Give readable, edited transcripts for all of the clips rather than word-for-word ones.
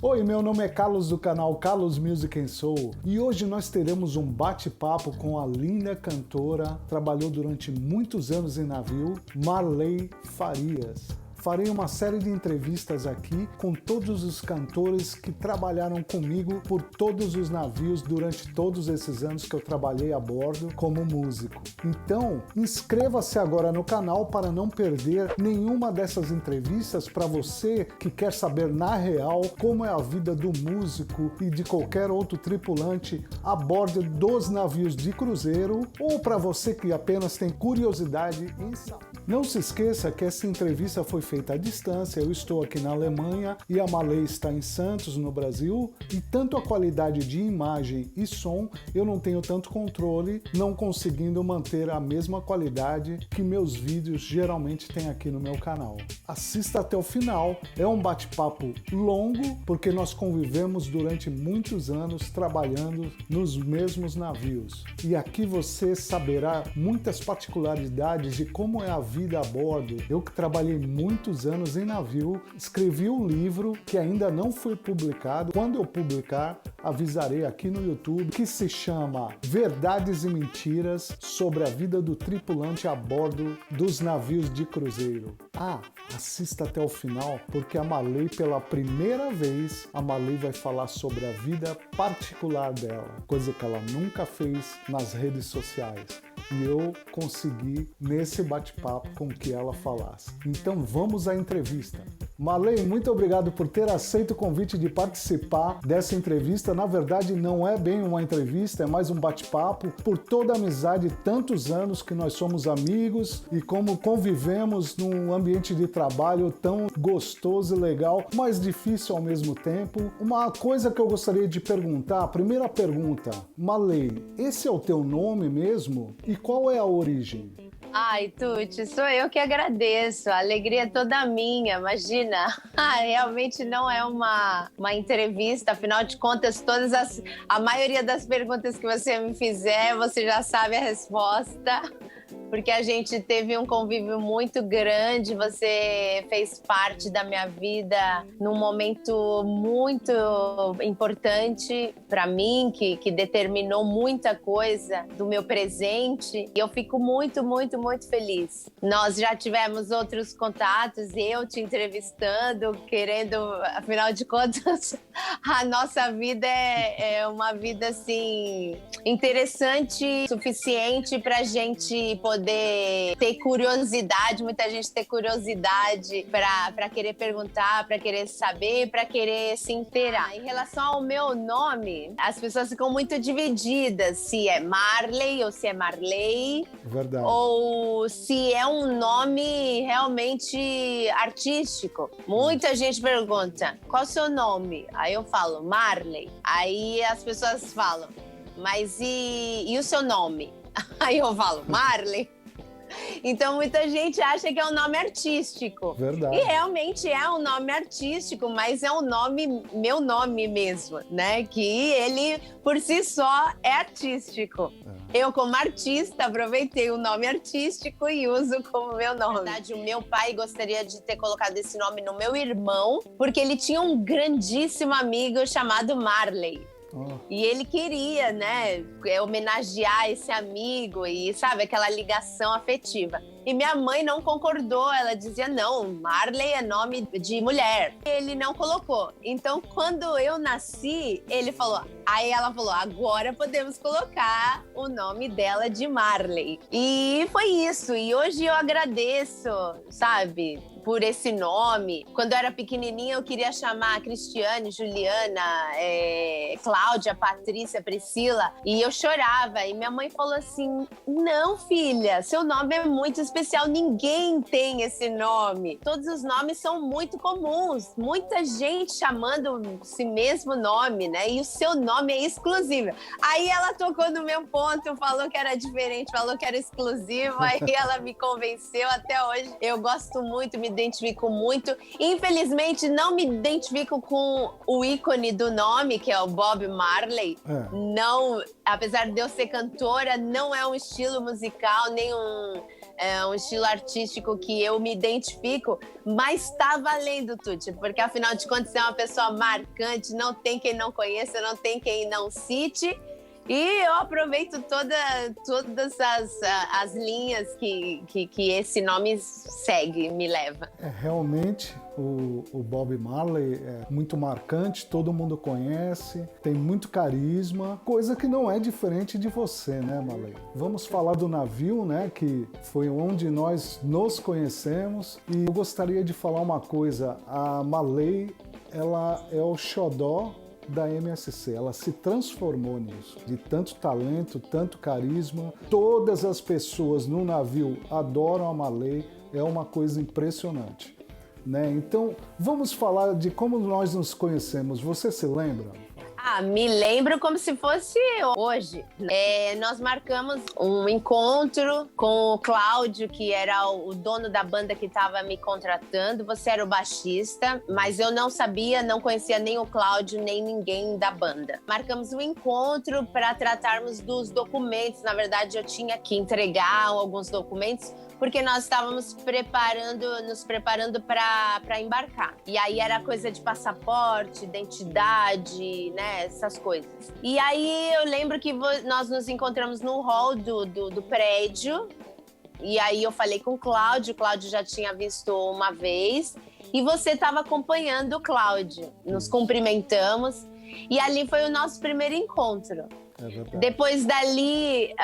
Oi, meu nome é Carlos do canal Carlos Music and Soul e hoje nós teremos um bate-papo com a linda cantora, trabalhou durante muitos anos em navio, Marley Farias. Farei uma série de entrevistas aqui com todos os cantores que trabalharam comigo por todos os navios durante todos esses anos que eu trabalhei a bordo como músico. Então, inscreva-se agora no canal para não perder nenhuma dessas entrevistas para você que quer saber na real como é a vida do músico e de qualquer outro tripulante a bordo dos navios de cruzeiro ou para você que apenas tem curiosidade em saber. Não se esqueça que essa entrevista foi feita à distância, eu estou aqui na Alemanha e a Marley está em Santos, no Brasil, e tanto a qualidade de imagem e som eu não tenho tanto controle, não conseguindo manter a mesma qualidade que meus vídeos geralmente têm aqui no meu canal. Assista até o final, é um bate-papo longo porque nós convivemos durante muitos anos trabalhando nos mesmos navios. E aqui você saberá muitas particularidades de como é a vida a bordo. Eu que trabalhei muitos anos em navio, escrevi um livro que ainda não foi publicado. Quando eu publicar, avisarei aqui no YouTube, que se chama Verdades e Mentiras sobre a vida do tripulante a bordo dos navios de cruzeiro. Assista até o final, porque a Marley, pela primeira vez, a Marley vai falar sobre a vida particular dela, coisa que ela nunca fez nas redes sociais. E eu consegui nesse bate-papo com que ela falasse. Então vamos à entrevista. Marley, muito obrigado por ter aceito o convite de participar dessa entrevista. Na verdade, não é bem uma entrevista, é mais um bate-papo. Por toda a amizade, tantos anos que nós somos amigos e como convivemos num ambiente de trabalho tão gostoso e legal, mas difícil ao mesmo tempo. Uma coisa que eu gostaria de perguntar, a primeira pergunta, Marley, esse é o teu nome mesmo? E qual é a origem? Ai, Tuti, sou eu que agradeço, a alegria é toda minha, imagina. Realmente não é uma entrevista, afinal de contas, a maioria das perguntas que você me fizer, você já sabe a resposta, porque a gente teve um convívio muito grande, você fez parte da minha vida num momento muito importante para mim, que determinou muita coisa do meu presente, e eu fico muito, muito, muito feliz. Nós já tivemos outros contatos, eu te entrevistando, querendo, afinal de contas, a nossa vida é uma vida, assim, interessante, suficiente pra gente poder ter curiosidade, muita gente ter curiosidade pra querer perguntar, pra querer saber, pra querer se inteirar. Em relação ao meu nome, as pessoas ficam muito divididas, se é Marley ou se é Marley. Verdade. Ou se é um nome realmente artístico. Muita gente pergunta, qual é o seu nome? Aí eu falo, Marley. Aí as pessoas falam, mas e o seu nome? Aí eu falo, Marley. Então muita gente acha que é um nome artístico. Verdade. E realmente é um nome artístico, mas é um nome, meu nome mesmo, né? Que ele, por si só, é artístico. Eu, como artista, aproveitei o nome artístico e uso como meu nome. Na verdade, o meu pai gostaria de ter colocado esse nome no meu irmão, porque ele tinha um grandíssimo amigo chamado Marley. E ele queria, né, homenagear esse amigo e, sabe, aquela ligação afetiva. E minha mãe não concordou, ela dizia, não, Marley é nome de mulher. Ele não colocou. Então, quando eu nasci, aí ela falou, agora podemos colocar o nome dela de Marley. E foi isso, e hoje eu agradeço, sabe, por esse nome. Quando eu era pequenininha, eu queria chamar Cristiane, Juliana, Cláudia, Patrícia, Priscila, e eu chorava. E minha mãe falou assim, não, filha, seu nome é muito especial, ninguém tem esse nome. Todos os nomes são muito comuns, muita gente chamando esse mesmo nome, né? E o seu nome é exclusivo. Aí ela tocou no meu ponto, falou que era diferente, falou que era exclusivo, aí ela me convenceu até hoje. Eu gosto muito, me identifico muito. Infelizmente, não me identifico com o ícone do nome, que é o Bob Marley. Não, apesar de eu ser cantora, não é um estilo musical, nem é um estilo artístico que eu me identifico, mas tá valendo, Tuti, porque afinal de contas é uma pessoa marcante, não tem quem não conheça, não tem quem não cite. E eu aproveito todas as linhas que esse nome segue, me leva. Realmente, o Bob Marley é muito marcante, todo mundo conhece, tem muito carisma, coisa que não é diferente de você, né, Marley? Vamos falar do navio, né, que foi onde nós nos conhecemos. E eu gostaria de falar uma coisa, a Marley, ela é o xodó da MSC, ela se transformou nisso, de tanto talento, tanto carisma. Todas as pessoas no navio adoram a Marley, é uma coisa impressionante, né? Então, vamos falar de como nós nos conhecemos. Você se lembra? Me lembro como se fosse hoje. Nós marcamos um encontro com o Cláudio, que era o dono da banda que estava me contratando. Você era o baixista, mas eu não sabia, não conhecia nem o Cláudio, nem ninguém da banda. Marcamos um encontro para tratarmos dos documentos. Na verdade, eu tinha que entregar alguns documentos, porque nós estávamos nos preparando para embarcar. E aí era coisa de passaporte, identidade, né, essas coisas. E aí eu lembro que nós nos encontramos no hall do prédio, e aí eu falei com o Cláudio já tinha visto uma vez, e você estava acompanhando o Cláudio. Nos cumprimentamos, e ali foi o nosso primeiro encontro. Depois dali,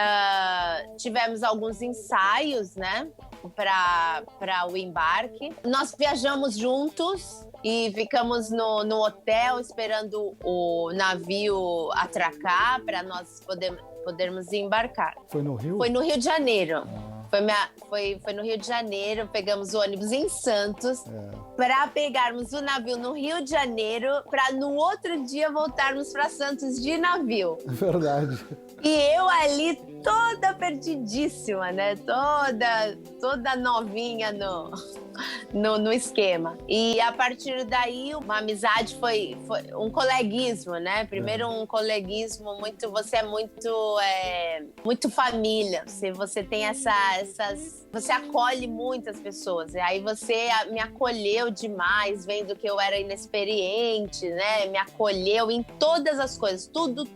tivemos alguns ensaios, né, para o embarque. Nós viajamos juntos e ficamos no hotel esperando o navio atracar para nós podermos embarcar. Foi no Rio? Foi no Rio de Janeiro. Foi no Rio de Janeiro, pegamos o ônibus em Santos para pegarmos o navio no Rio de Janeiro para no outro dia voltarmos para Santos de navio. Verdade. E eu ali toda perdidíssima, né? Toda novinha no esquema. E a partir daí, uma amizade foi um coleguismo, né? Primeiro um coleguismo muito... Você é muito família. Você tem você acolhe muitas pessoas. E aí você me acolheu demais, vendo que eu era inexperiente, né? Me acolheu em todas as coisas. Tudo.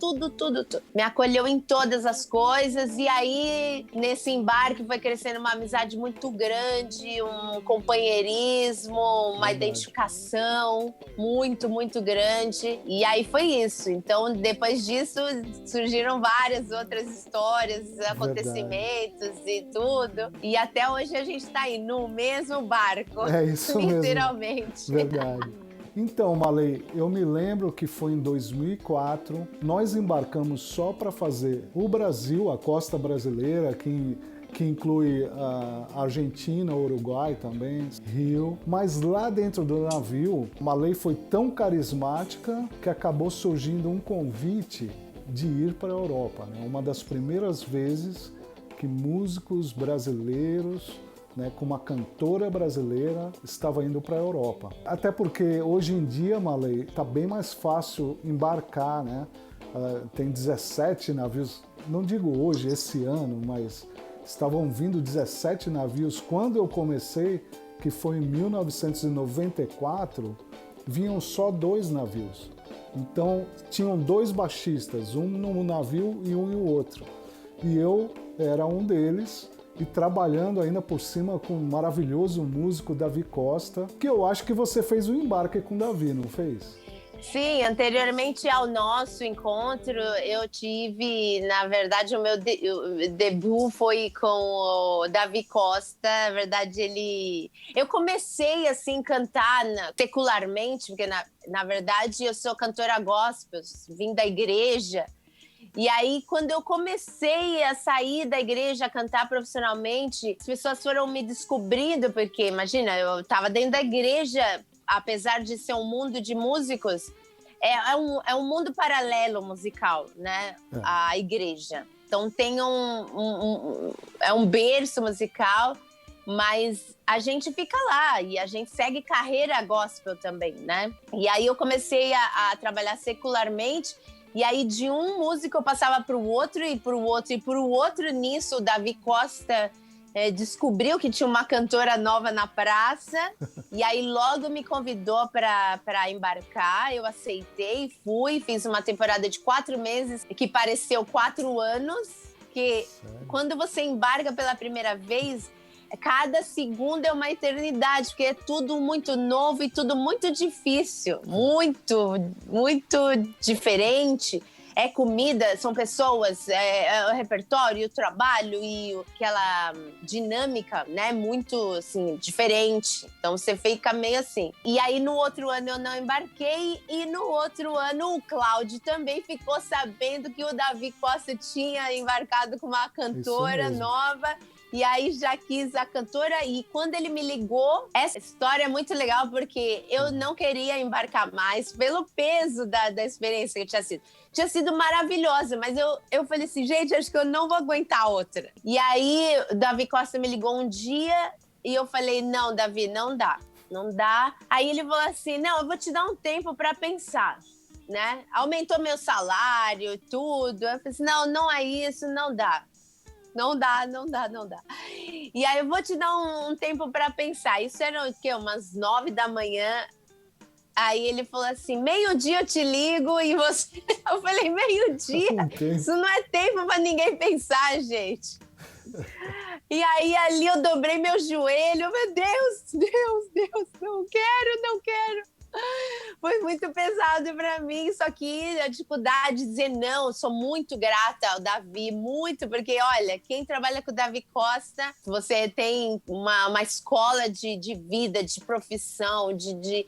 Me acolheu em todas as coisas. E aí, nesse embarque, foi crescendo uma amizade muito grande, um companheirismo, uma identificação muito, muito grande. E aí foi isso. Então, depois disso, surgiram várias outras histórias, acontecimentos e tudo. E até hoje a gente tá aí no mesmo barco. É isso literalmente. Mesmo. Verdade. Então, Marley, eu me lembro que foi em 2004, nós embarcamos só para fazer o Brasil, a costa brasileira, que inclui a Argentina, Uruguai também, Rio. Mas lá dentro do navio, Marley foi tão carismática que acabou surgindo um convite de ir para a Europa, né? Uma das primeiras vezes que músicos brasileiros, né, com uma cantora brasileira, estava indo para a Europa. Até porque hoje em dia, Marley, está bem mais fácil embarcar, né? Tem 17 navios, não digo hoje, esse ano, mas estavam vindo 17 navios. Quando eu comecei, que foi em 1994, vinham só 2 navios. Então, tinham 2 baixistas, um num navio e um em outro. E eu era um deles, e trabalhando ainda por cima com um maravilhoso músico, Davi Costa, que eu acho que você fez um embarque com o Davi, não fez? Sim, anteriormente ao nosso encontro, eu tive, na verdade, o meu debut foi com o Davi Costa. Na verdade, eu comecei assim cantar secularmente, porque na verdade eu sou cantora gospel, vim da igreja. E aí, quando eu comecei a sair da igreja, a cantar profissionalmente, as pessoas foram me descobrindo, porque, imagina, eu estava dentro da igreja, apesar de ser um mundo de músicos, é um mundo paralelo musical, né? A igreja. Então, tem é um berço musical, mas a gente fica lá e a gente segue carreira gospel também, né? E aí, eu comecei a trabalhar secularmente. E aí, de um músico, eu passava para o outro e para o outro e para o outro. Nisso, o Davi Costa descobriu que tinha uma cantora nova na praça e aí logo me convidou para embarcar. Eu aceitei, fui, fiz uma temporada de 4 meses que pareceu 4 anos, que quando você embarca pela primeira vez, cada segundo é uma eternidade, porque é tudo muito novo e tudo muito difícil, muito, muito diferente. É comida, são pessoas, é o repertório, o trabalho e aquela dinâmica, né, muito, assim, diferente. Então, você fica meio assim. E aí, no outro ano, eu não embarquei. E no outro ano, o Cláudio também ficou sabendo que o Davi Costa tinha embarcado com uma cantora nova. E aí já quis a cantora, e quando ele me ligou, essa história é muito legal, porque eu não queria embarcar mais pelo peso da experiência que tinha sido. Tinha sido maravilhosa, mas eu falei assim, gente, acho que eu não vou aguentar outra. E aí o Davi Costa me ligou um dia e eu falei, não, Davi, não dá. Não dá. Aí ele falou assim, não, eu vou te dar um tempo para pensar, né? Aumentou meu salário, tudo. Eu falei assim, não é isso, não dá. Não dá. E aí eu vou te dar um tempo para pensar. Isso era o quê? Umas 9 da manhã. Aí ele falou assim, 12:00 eu te ligo e você... Eu falei, 12:00? Isso não é tempo para ninguém pensar, gente. E aí ali eu dobrei meu joelho. Meu Deus, não quero. Foi muito pesado para mim, só que a dificuldade de dizer não, sou muito grata ao Davi, muito, porque olha, quem trabalha com o Davi Costa, você tem uma escola de vida, de profissão, de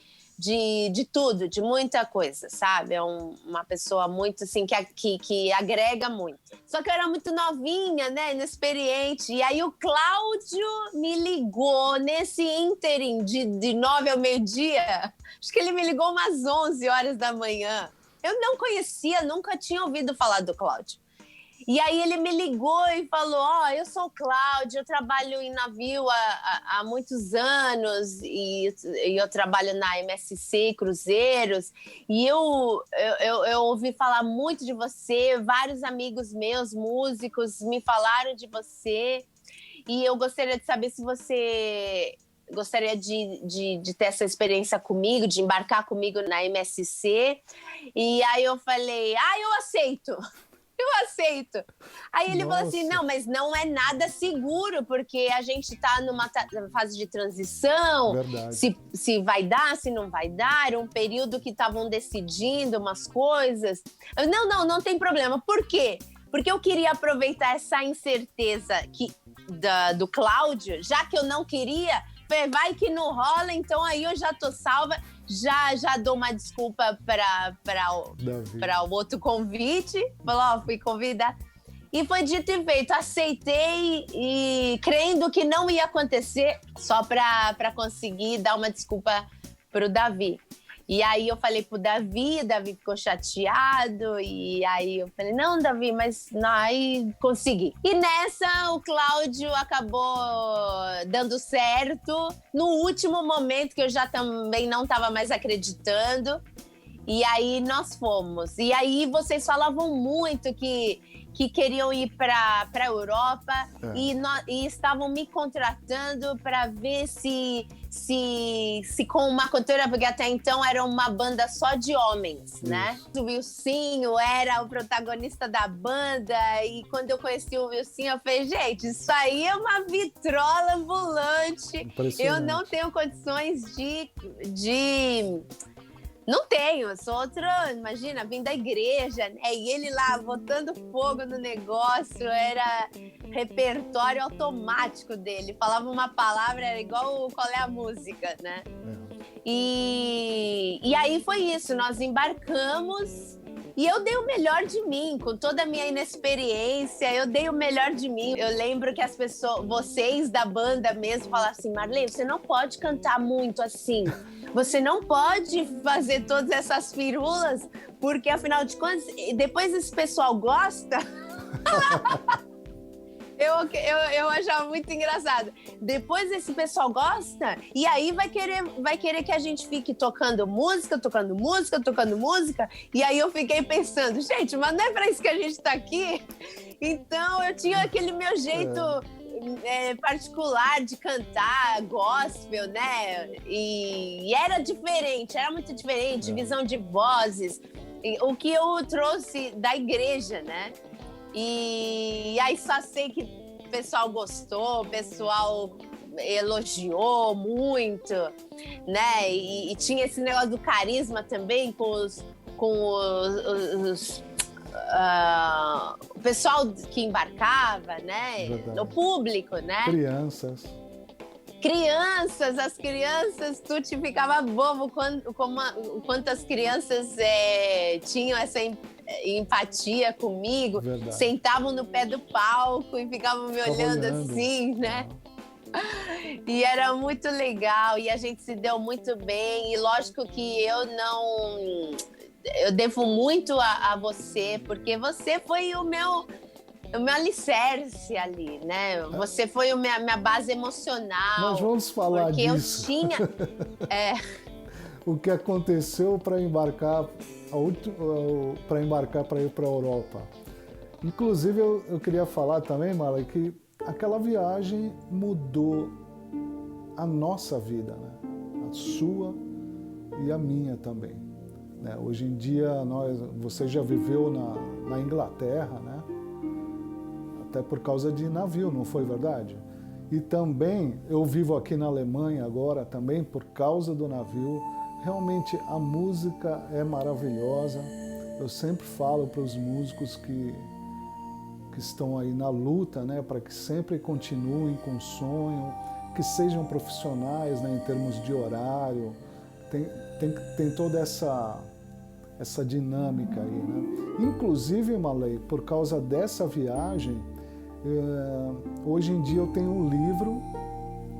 tudo, de muita coisa, sabe? É uma pessoa muito, assim, que agrega muito. Só que eu era muito novinha, né, inexperiente, e aí o Cláudio me ligou nesse ínterim de 9 ao meio-dia, acho que ele me ligou umas 11 horas da manhã. Eu não conhecia, nunca tinha ouvido falar do Cláudio. E aí ele me ligou e falou, eu sou o Cláudio, eu trabalho em navio há muitos anos e eu trabalho na MSC Cruzeiros e eu ouvi falar muito de você, vários amigos meus, músicos, me falaram de você e eu gostaria de saber se você gostaria de ter essa experiência comigo, de embarcar comigo na MSC. E aí eu falei, eu aceito. Aí ele falou assim, não, mas não é nada seguro, porque a gente tá numa fase de transição, se vai dar, se não vai dar, era um período que estavam decidindo umas coisas. Eu, não tem problema. Por quê? Porque eu queria aproveitar essa incerteza do Cláudio, já que eu não queria, vai que não rola, então aí eu já tô salva. Já dou uma desculpa para o outro convite. Falou, fui convidada. E foi dito e feito. Aceitei e crendo que não ia acontecer, só para conseguir dar uma desculpa para o Davi. E aí eu falei pro Davi, o Davi ficou chateado, e aí eu falei, não, Davi, mas não, aí consegui. E nessa o Cláudio acabou dando certo, no último momento que eu já também não estava mais acreditando, e aí nós fomos. E aí vocês falavam muito que queriam ir para a Europa e estavam me contratando para ver se com uma cantora, porque até então era uma banda só de homens, né? O Wilsinho era o protagonista da banda e quando eu conheci o Wilsinho, eu falei, gente, isso aí é uma vitrola ambulante. Eu não tenho condições de... Não tenho, sou outra, imagina, vim da igreja, né? E ele lá botando fogo no negócio, era repertório automático dele. Falava uma palavra, era igual qual é a música, né? E aí foi isso, nós embarcamos e eu dei o melhor de mim, com toda a minha inexperiência, eu dei o melhor de mim. Eu lembro que as pessoas, vocês da banda mesmo, falaram assim, Marley, você não pode cantar muito assim. Você não pode fazer todas essas firulas, porque afinal de contas, depois esse pessoal gosta. Eu achava muito engraçado. Depois esse pessoal gosta, e aí vai querer que a gente fique tocando música. E aí eu fiquei pensando, gente, mas não é pra isso que a gente tá aqui? Então eu tinha aquele meu jeito particular de cantar gospel, né? E era diferente, era muito diferente, visão de vozes, o que eu trouxe da igreja, né? E aí só sei que o pessoal gostou, o pessoal elogiou muito, né? E tinha esse negócio do carisma também com os o pessoal que embarcava, né? Verdade. O público, né? As crianças, tu te ficava bobo quanto as crianças tinham essa empatia comigo, Verdade. Sentavam no pé do palco e ficavam me olhando assim, né? E era muito legal, e a gente se deu muito bem, e lógico que eu devo muito a você, porque você foi o meu alicerce ali, né? Você foi a minha base emocional. Nós vamos falar disso. Porque eu tinha... O que aconteceu para embarcar para ir para a Europa. Inclusive, eu queria falar também, Marley, que aquela viagem mudou a nossa vida, né? A sua e a minha também. Né? Hoje em dia, você já viveu na Inglaterra, né? Até por causa de navio, não foi verdade? E também, eu vivo aqui na Alemanha agora também por causa do navio. Realmente, a música é maravilhosa. Eu sempre falo para os músicos que estão aí na luta, né, para que sempre continuem com o sonho, que sejam profissionais, né, em termos de horário. Tem toda essa dinâmica aí, né? Inclusive, Marley, por causa dessa viagem, hoje em dia eu tenho um livro,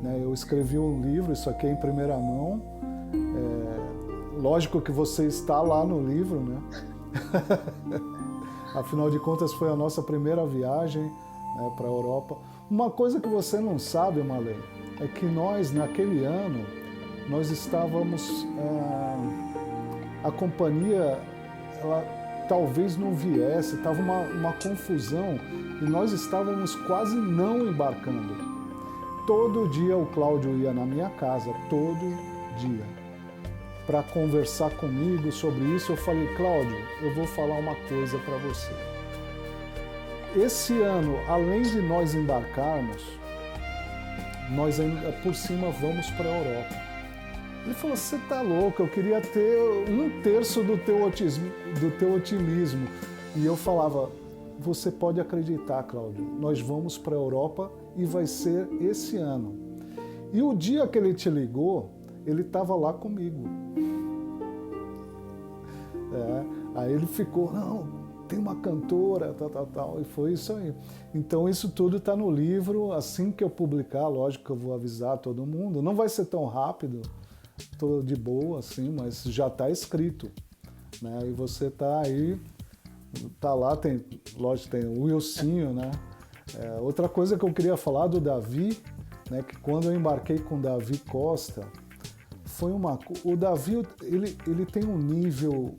né, eu escrevi um livro, isso aqui é em primeira mão. Lógico que você está lá no livro, né? Afinal de contas, foi a nossa primeira viagem, né, para a Europa. Uma coisa que você não sabe, Marley, é que nós, naquele ano, nós estávamos... a companhia, ela talvez não viesse, estava uma confusão e nós estávamos quase não embarcando. Todo dia o Cláudio ia na minha casa, todo dia, para conversar comigo sobre isso. Eu falei, Cláudio, eu vou falar uma coisa para você. Esse ano, além de nós embarcarmos, nós ainda por cima vamos para a Europa. Ele falou, você tá louco, eu queria ter 1/3 do teu otimismo. E eu falava, você pode acreditar, Cláudio, nós vamos para a Europa e vai ser esse ano. E o dia que ele te ligou, ele estava lá comigo. Aí ele ficou, não, tem uma cantora, tal, e foi isso aí. Então isso tudo está no livro, assim que eu publicar, lógico que eu vou avisar todo mundo, não vai ser tão rápido, tô de boa, assim, mas já está escrito, né? E você está aí, tá lá, lógico, tem o Wilsinho, né? Outra coisa que eu queria falar do Davi, né? Que quando eu embarquei com o Davi Costa, o Davi, ele tem um nível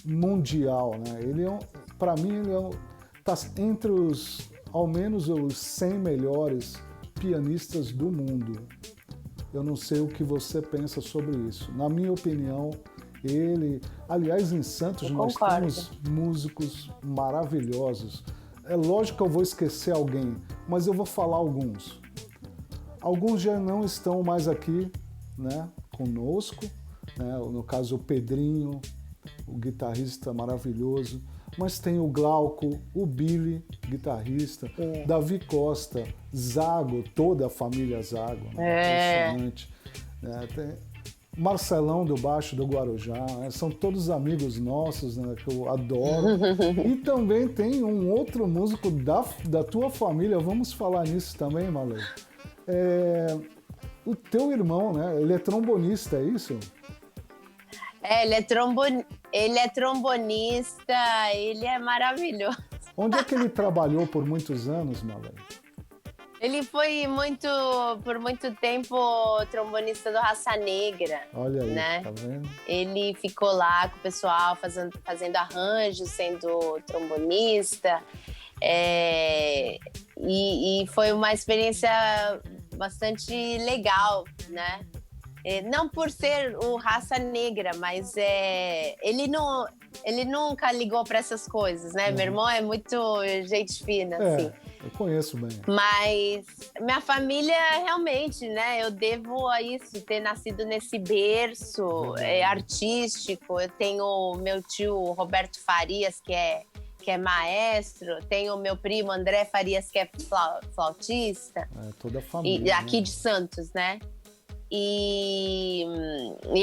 mundial, né? Para mim, ele tá entre ao menos os 100 melhores pianistas do mundo. Eu não sei o que você pensa sobre isso. Na minha opinião, aliás, em Santos nós temos músicos maravilhosos. É lógico que eu vou esquecer alguém, mas eu vou falar alguns. Alguns já não estão mais aqui, né, conosco, né? No caso o Pedrinho, o guitarrista maravilhoso, mas tem o Glauco, o Billy, guitarrista, Davi Costa, Zago, toda a família Zago, né? Impressionante. Tem Marcelão do baixo do Guarujá, né? São todos amigos nossos, né, que eu adoro. E também tem um outro músico da tua família, vamos falar nisso também, Marley. O teu irmão, né? Ele é trombonista, é isso? Ele é trombonista, ele é maravilhoso. Onde é que ele trabalhou por muitos anos, Marley? Ele foi por muito tempo trombonista do Raça Negra. Olha aí, né? Tá vendo? Ele ficou lá com o pessoal fazendo arranjos, sendo trombonista. E foi uma experiência bastante legal, né? Não por ser o raça negra, mas ele nunca ligou para essas coisas, né? Meu irmão é muito gente fina, assim. Eu conheço bem. Mas minha família, realmente, né? Eu devo a isso, ter nascido nesse berço artístico. Eu tenho meu tio Roberto Farias, que é maestro. Tenho meu primo André Farias, que é flautista. Toda a família. E aqui de Santos, né? E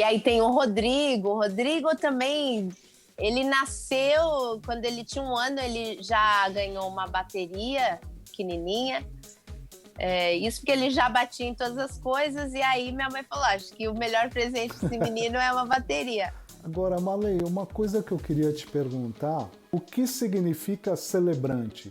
aí tem o Rodrigo. O Rodrigo também, ele nasceu, quando ele tinha 1 ano, ele já ganhou uma bateria pequenininha. Isso porque ele já batia em todas as coisas. E aí minha mãe falou, acho que o melhor presente desse menino é uma bateria. Agora, Marley, uma coisa que eu queria te perguntar, o que significa celebrante?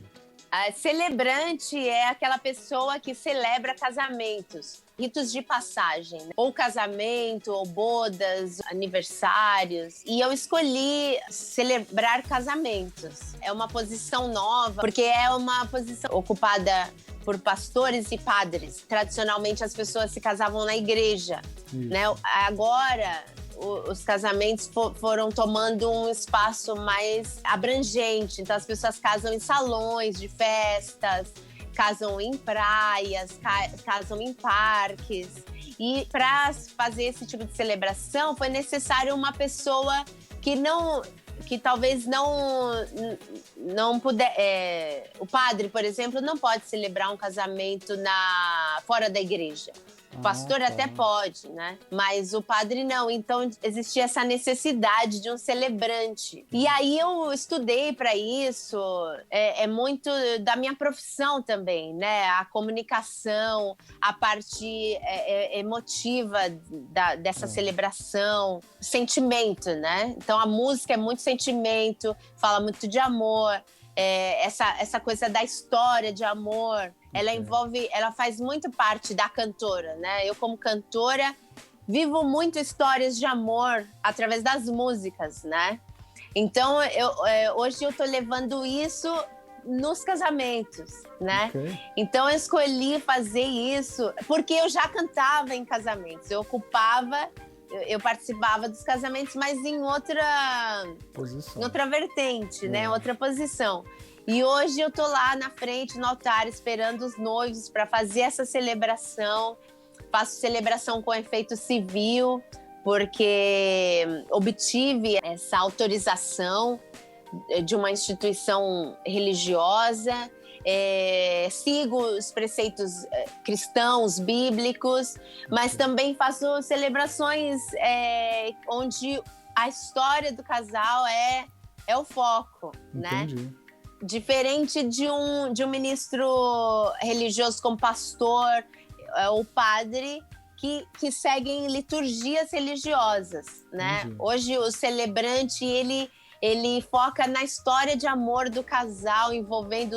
Celebrante é aquela pessoa que celebra casamentos, ritos de passagem, né? Ou casamento, ou bodas, aniversários. E eu escolhi celebrar casamentos. É uma posição nova, porque é uma posição ocupada por pastores e padres. Tradicionalmente, as pessoas se casavam na igreja, né? Agora, os casamentos foram tomando um espaço mais abrangente. Então, as pessoas casam em salões de festas, casam em praias, casam em parques. E para fazer esse tipo de celebração, foi necessário uma pessoa que talvez não puder. O padre, por exemplo, não pode celebrar um casamento fora da igreja. O pastor até pode, né? Mas o padre não. Então, existia essa necessidade de um celebrante. E aí eu estudei para isso. É muito da minha profissão também, né? A comunicação, a parte emotiva dessa celebração, sentimento, né? Então, a música é muito sentimento, fala muito de amor. Essa coisa da história de amor, ela faz muito parte da cantora, né? Eu, como cantora, vivo muito histórias de amor através das músicas, né? Então, hoje eu tô levando isso nos casamentos, né? Então, eu escolhi fazer isso porque eu já cantava em casamentos, eu participava dos casamentos, mas em outra vertente, né? Outra posição. E hoje eu tô lá na frente, no altar, esperando os noivos para fazer essa celebração. Faço celebração com efeito civil, porque obtive essa autorização de uma instituição religiosa. Sigo os preceitos cristãos, bíblicos, mas também faço celebrações onde a história do casal é o foco, Entendi. né? Diferente de um ministro religioso como pastor ou padre que seguem liturgias religiosas, né? Entendi. Hoje o celebrante, ele foca na história de amor do casal, envolvendo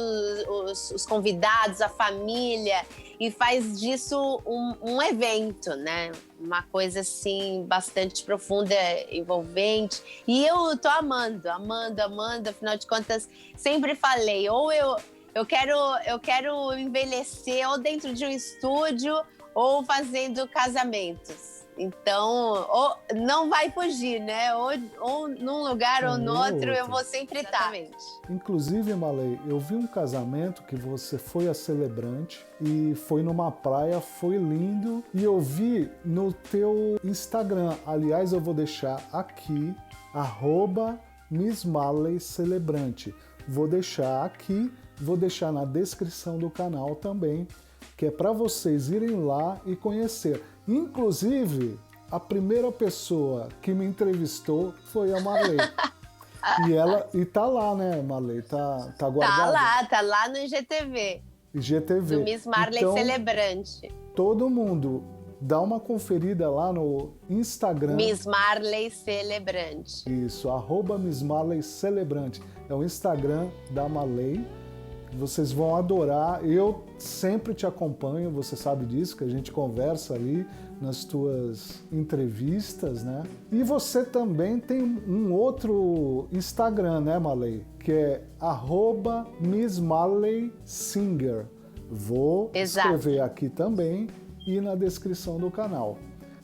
os convidados, a família, e faz disso um evento, né? Uma coisa, assim, bastante profunda, envolvente. E eu tô amando. Afinal de contas, sempre falei, ou eu quero envelhecer ou dentro de um estúdio ou fazendo casamentos. Então, não vai fugir, né? Ou num lugar ou no outro, eu vou sempre estar. Inclusive, Marley, eu vi um casamento que você foi a celebrante e foi numa praia, foi lindo. E eu vi no teu Instagram, aliás, eu vou deixar aqui, @MissMarleyCelebrante. Vou deixar aqui, vou deixar na descrição do canal também, que é para vocês irem lá e conhecer. Inclusive, a primeira pessoa que me entrevistou foi a Marley. E tá lá, né, Marley? Tá guardada? Tá lá no IGTV. IGTV. Do Miss Marley então, Celebrante. Todo mundo dá uma conferida lá no Instagram. Miss Marley Celebrante. Isso, @MissMarleyCelebrante. É o Instagram da Marley. Vocês vão adorar. Eu sempre te acompanho, você sabe disso, que a gente conversa ali nas tuas entrevistas, né? E você também tem um outro Instagram, né, Marley? Que é @MissMarleySinger. Vou escrever aqui também e na descrição do canal.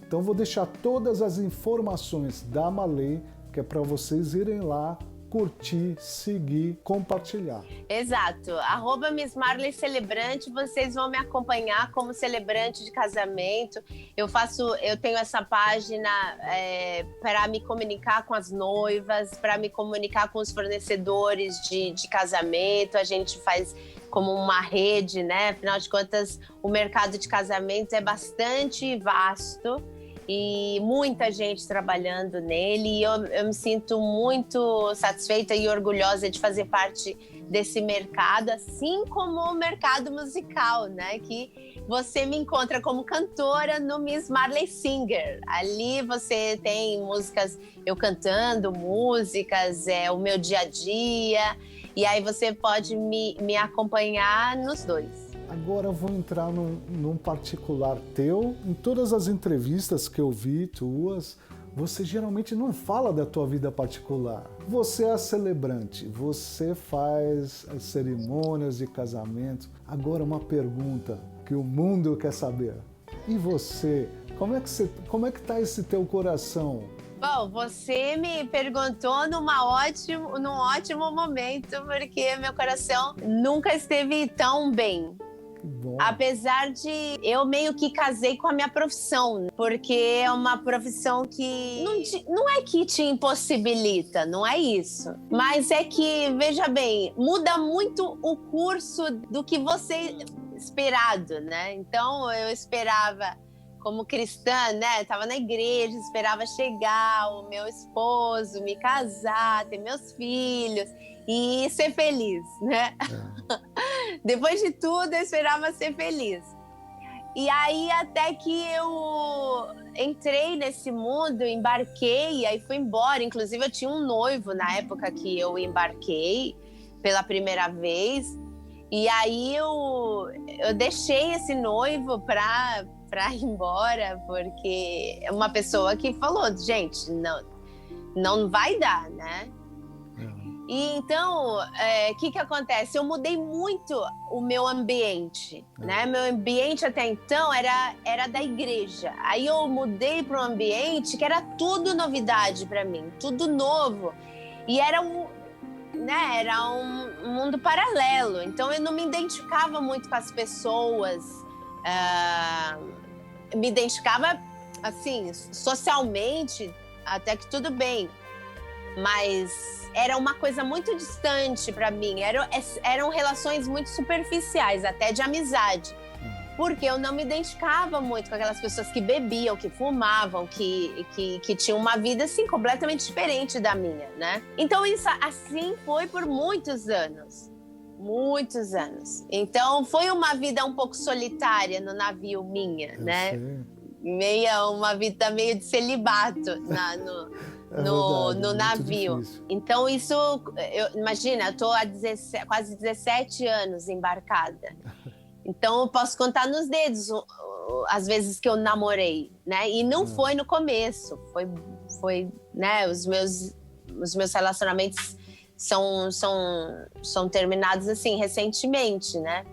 Então vou deixar todas as informações da Marley, que é para vocês irem lá, curtir, seguir, compartilhar. Exato. @MissMarleyCelebrante, vocês vão me acompanhar como celebrante de casamento. Eu tenho essa página para me comunicar com as noivas, para me comunicar com os fornecedores de casamento. A gente faz como uma rede, né? Afinal de contas, o mercado de casamentos é bastante vasto e muita gente trabalhando nele, e eu me sinto muito satisfeita e orgulhosa de fazer parte desse mercado, assim como o mercado musical, né? Que você me encontra como cantora no Miss Marley Singer. Ali você tem músicas, eu cantando músicas, o meu dia a dia, e aí você pode me acompanhar nos dois. Agora eu vou entrar num particular teu. Em todas as entrevistas que eu vi tuas, você geralmente não fala da tua vida particular. Você é a celebrante, você faz as cerimônias de casamento. Agora uma pergunta que o mundo quer saber. E você? Como é que tá esse teu coração? Bom, você me perguntou num ótimo momento, porque meu coração nunca esteve tão bem. Bom. Apesar de eu meio que casei com a minha profissão, porque é uma profissão que não é que te impossibilita, não é isso. Mas é que, veja bem, muda muito o curso do que você esperado, né? Então eu esperava, como cristã, né? Tava na igreja, esperava chegar o meu esposo, me casar, ter meus filhos e ser feliz, né? Depois de tudo, eu esperava ser feliz. E aí, até que eu entrei nesse mundo, embarquei, aí fui embora. Inclusive, eu tinha um noivo na época que eu embarquei pela primeira vez. E aí, eu deixei esse noivo para ir embora, porque é uma pessoa que falou, gente, não vai dar, né? E então, o que acontece? Eu mudei muito o meu ambiente, né? Meu ambiente até então era da igreja. Aí eu mudei para um ambiente que era tudo novidade para mim, tudo novo. E era um mundo paralelo. Então eu não me identificava muito com as pessoas. Me identificava, assim, socialmente, até que tudo bem. Mas era uma coisa muito distante para mim. Eram relações muito superficiais, até de amizade. Porque eu não me identificava muito com aquelas pessoas que bebiam, que fumavam, que tinham uma vida assim, completamente diferente da minha, né? Então isso assim foi por muitos anos. Muitos anos. Então foi uma vida um pouco solitária no navio minha, né? Uma vida meio de celibato no navio. Então isso, imagina, eu tô há quase 17 anos embarcada. Então eu posso contar nos dedos as vezes que eu namorei, né? E não foi no começo, foi, né? Os meus relacionamentos são terminados assim recentemente, né?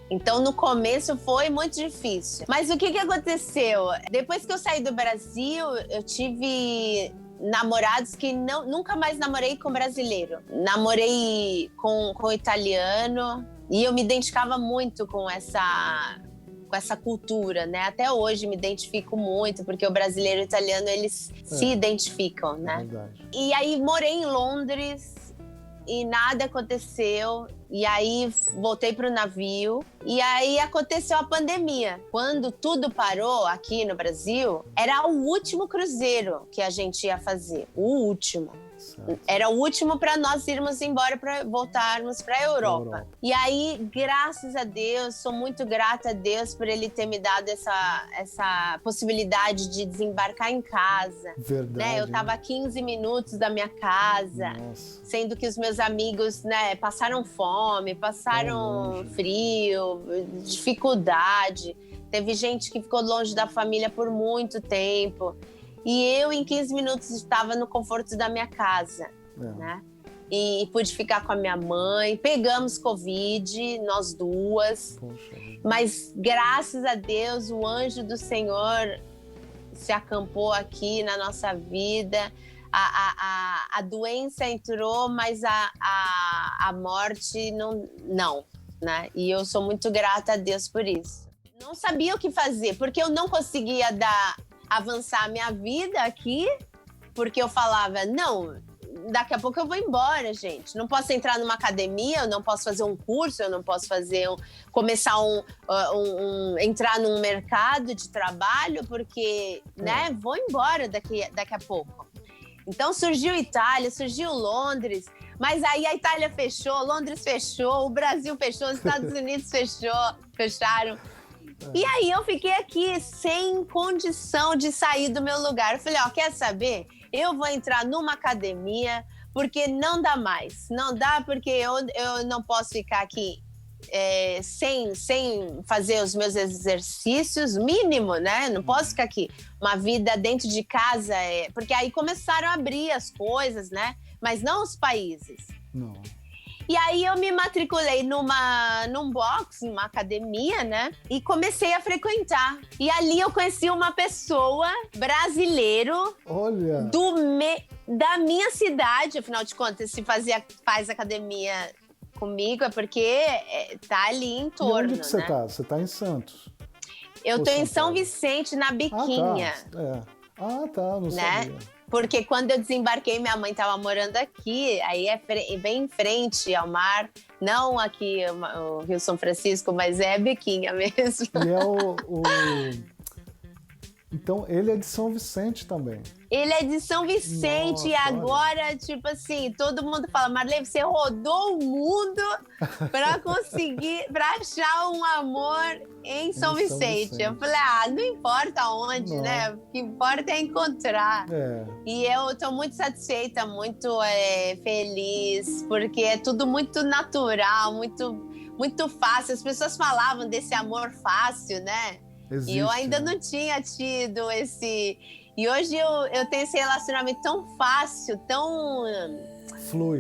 Então, no começo foi muito difícil. Mas o que aconteceu? Depois que eu saí do Brasil, eu tive namorados que nunca mais namorei com brasileiro. Namorei com italiano e eu me identificava muito com essa cultura, né? Até hoje me identifico muito, porque o brasileiro e o italiano, eles se identificam, né? Verdade. E aí morei em Londres e nada aconteceu. E aí voltei para o navio e aí aconteceu a pandemia. Quando tudo parou aqui no Brasil, era o último cruzeiro que a gente ia fazer. O último. Certo. Era o último para nós irmos embora, para voltarmos para a Europa. E aí, graças a Deus, sou muito grata a Deus por Ele ter me dado essa possibilidade de desembarcar em casa. Verdade. Né? Eu estava a 15 minutos da minha casa, sendo que os meus amigos, né, passaram fome. fome, passaram frio, dificuldade. Teve gente que ficou longe da família por muito tempo. E eu, em 15 minutos, estava no conforto da minha casa, né? E pude ficar com a minha mãe. Pegamos Covid, nós duas. Poxa. Mas, graças a Deus, o anjo do Senhor se acampou aqui na nossa vida. A doença entrou, mas a morte não, né? E eu sou muito grata a Deus por isso. Não sabia o que fazer, porque eu não conseguia avançar a minha vida aqui, porque eu falava, não, daqui a pouco eu vou embora, gente. Não posso entrar numa academia, eu não posso fazer um curso, eu não posso começar entrar num mercado de trabalho, porque, né, vou embora daqui a pouco. Então surgiu Itália, surgiu Londres, mas aí a Itália fechou, Londres fechou, o Brasil fechou, os Estados Unidos fecharam. E aí eu fiquei aqui sem condição de sair do meu lugar. Eu falei, quer saber? Eu vou entrar numa academia, porque não dá mais. Não dá porque eu não posso ficar aqui sem fazer os meus exercícios mínimo, né? Não posso ficar aqui. Uma vida dentro de casa, porque aí começaram a abrir as coisas, né? Mas não os países. Não. E aí eu me matriculei num box, numa academia, né? E comecei a frequentar. E ali eu conheci uma pessoa, brasileiro, olha, da minha cidade. Afinal de contas, se faz academia comigo é porque tá ali em torno, e onde que você né? tá? Você tá em Santos? Eu tô em São Vicente, na Biquinha. Tá, não sabia. Porque quando eu desembarquei, minha mãe estava morando aqui, aí bem em frente ao mar, não aqui o Rio São Francisco, mas é Biquinha mesmo. E então, ele é de São Vicente também. Ele é de São Vicente. Nossa, e agora, olha, tipo assim, todo mundo fala, Marley, você rodou o mundo para achar um amor em São Vicente. Eu falei, não importa onde, né? O que importa é encontrar. E eu tô muito satisfeita, muito feliz, porque é tudo muito natural, muito fácil. As pessoas falavam desse amor fácil, né? Existe, e eu ainda não tinha tido esse... E hoje eu tenho esse relacionamento tão fácil, tão... Flui.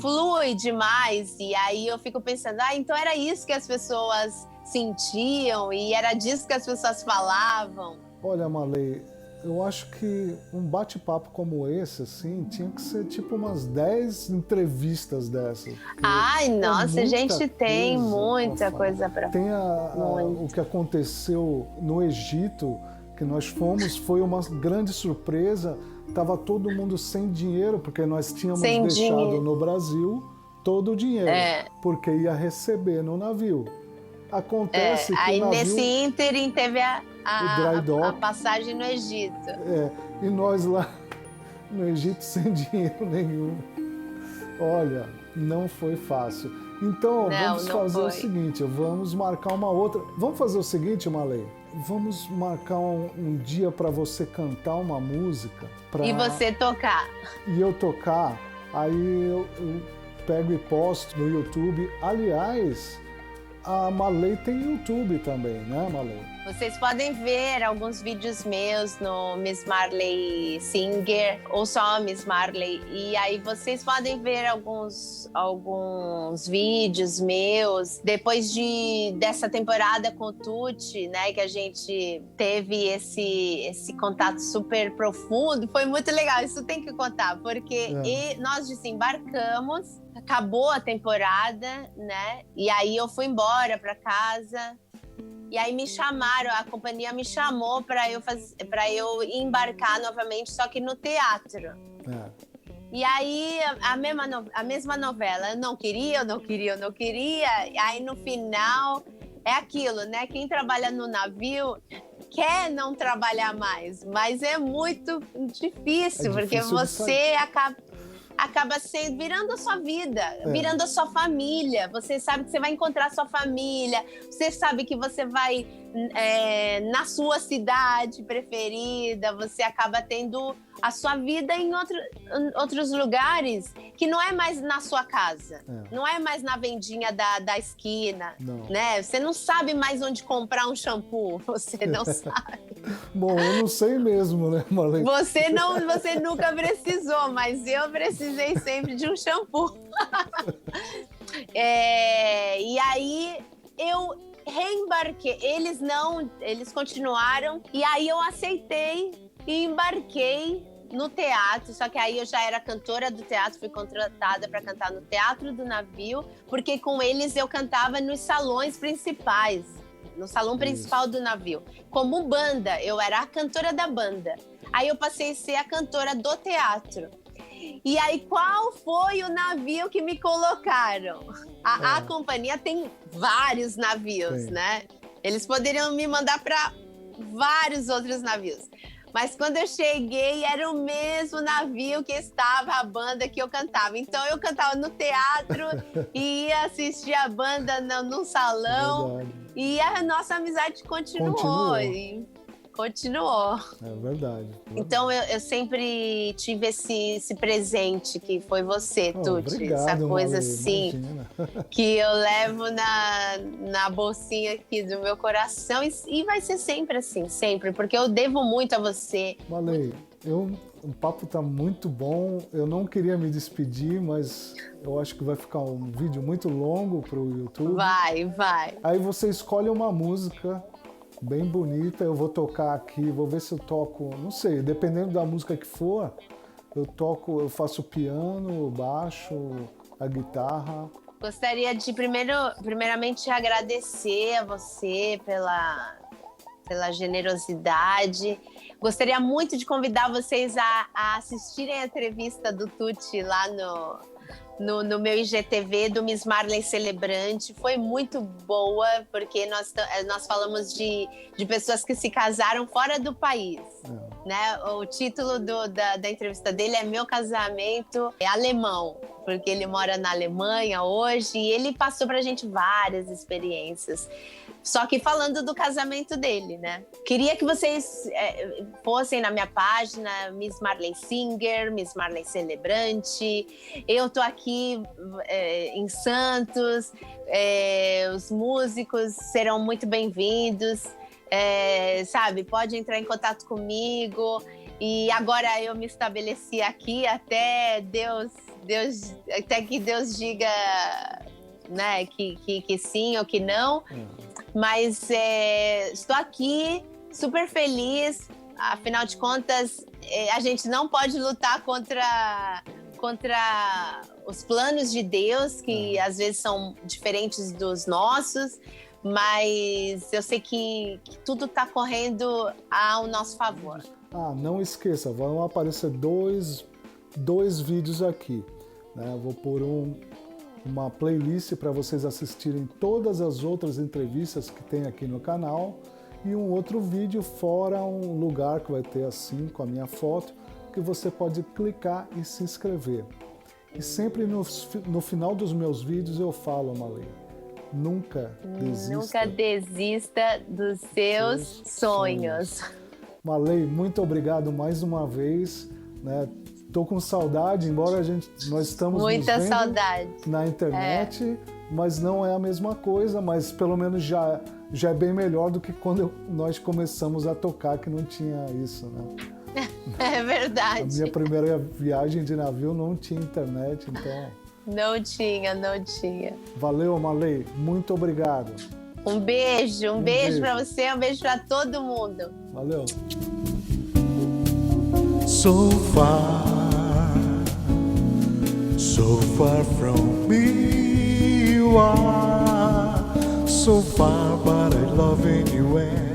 Flui demais. E aí eu fico pensando, então era isso que as pessoas sentiam e era disso que as pessoas falavam. Olha, Marley, eu acho que um bate-papo como esse, assim, tinha que ser tipo umas 10 entrevistas dessas. Ai, nossa, a gente tem muita coisa para falar. Tem o que aconteceu no Egito, que nós fomos, foi uma grande surpresa. Tava todo mundo sem dinheiro, porque nós tínhamos deixado no Brasil todo o dinheiro, porque ia receber no navio. Acontece que aí o navio, nesse ínterim teve a passagem no Egito. E nós lá no Egito sem dinheiro nenhum. Olha, não foi fácil. Então, vamos fazer o seguinte, vamos marcar uma outra... Vamos fazer o seguinte, Marley? Vamos marcar um dia para você cantar uma música. E você tocar. E eu tocar, aí eu pego e posto no YouTube. Aliás, a Marley tem YouTube também, né, Marley? Vocês podem ver alguns vídeos meus no Miss Marley Singer ou só Miss Marley. E aí vocês podem ver alguns vídeos meus. Depois dessa temporada com o Tucci, né, que a gente teve esse contato super profundo. Foi muito legal, isso tem que contar. Porque nós desembarcamos, acabou a temporada, né? E aí eu fui embora para casa. E aí me chamaram, a companhia me chamou para eu embarcar novamente, só que no teatro. E aí a mesma novela, eu não queria. E aí no final é aquilo, né? Quem trabalha no navio quer não trabalhar mais, mas é muito difícil, porque você acaba virando a sua vida, virando a sua família. Você sabe que você vai encontrar a sua família, você sabe que você vai na sua cidade preferida, você acaba tendo a sua vida em outros lugares que não é mais na sua casa, não é mais na vendinha da esquina, né? Você não sabe mais onde comprar um shampoo, você não sabe. Bom, eu não sei mesmo, né, Marley? Você nunca precisou, mas eu precisei sempre de um shampoo. E aí eu reembarquei, eles continuaram, e aí eu aceitei e embarquei no teatro, só que aí eu já era cantora do teatro, fui contratada para cantar no Teatro do Navio, porque com eles eu cantava nos salões principais, no salão principal do navio, como banda, eu era a cantora da banda. Aí eu passei a ser a cantora do teatro. E aí, qual foi o navio que me colocaram? A companhia tem vários navios, né? Eles poderiam me mandar para vários outros navios. Mas quando eu cheguei, era o mesmo navio que estava a banda que eu cantava. Então, eu cantava no teatro, ia assistir a banda no salão. E a nossa amizade continuou. Continuou. É verdade. Então eu sempre tive esse presente que foi você, Tuti. Obrigado, essa coisa Marley, assim, imagina. que eu levo na bolsinha aqui do meu coração. E vai ser sempre assim, sempre, porque eu devo muito a você. Marley, o papo tá muito bom. Eu não queria me despedir, mas eu acho que vai ficar um vídeo muito longo pro YouTube. Vai. Aí você escolhe uma música bem bonita, eu vou tocar aqui, vou ver se eu toco, não sei, dependendo da música que for, eu faço o piano, o baixo, a guitarra. Gostaria de primeiramente agradecer a você pela generosidade. Gostaria muito de convidar vocês a assistirem a entrevista do Tuti lá no meu IGTV do Miss Marley Celebrante. Foi muito boa, porque nós falamos de pessoas que se casaram fora do país. Né? O título da entrevista dele é Meu Casamento é Alemão, porque ele mora na Alemanha hoje e ele passou pra gente várias experiências. Só que falando do casamento dele, né? Queria que vocês fossem na minha página, Miss Marley Singer, Miss Marley Celebrante. Eu tô aqui em Santos, os músicos serão muito bem-vindos, sabe? Pode entrar em contato comigo. E agora eu me estabeleci aqui até até que Deus diga, né, que sim ou que não. Mas estou aqui super feliz. Afinal de contas, a gente não pode lutar contra os planos de Deus, que às vezes são diferentes dos nossos, mas eu sei que tudo está correndo ao nosso favor. Não esqueça, vão aparecer dois vídeos aqui, né? Eu vou pôr uma playlist para vocês assistirem todas as outras entrevistas que tem aqui no canal e um outro vídeo fora, um lugar que vai ter assim com a minha foto, que você pode clicar e se inscrever. E sempre no final dos meus vídeos eu falo, Marley, nunca desista dos seus sonhos. Marley, muito obrigado mais uma vez, né? Tô com saudade, embora nós estamos muita nos vendo saudade na internet, mas não é a mesma coisa, mas pelo menos já é bem melhor do que quando nós começamos a tocar, que não tinha isso, né? É verdade. A minha primeira viagem de navio não tinha internet, então... Não tinha. Valeu, Marley, muito obrigado. Um beijo pra você, um beijo pra todo mundo. Valeu. So far from me you are, so far but I love you anyway.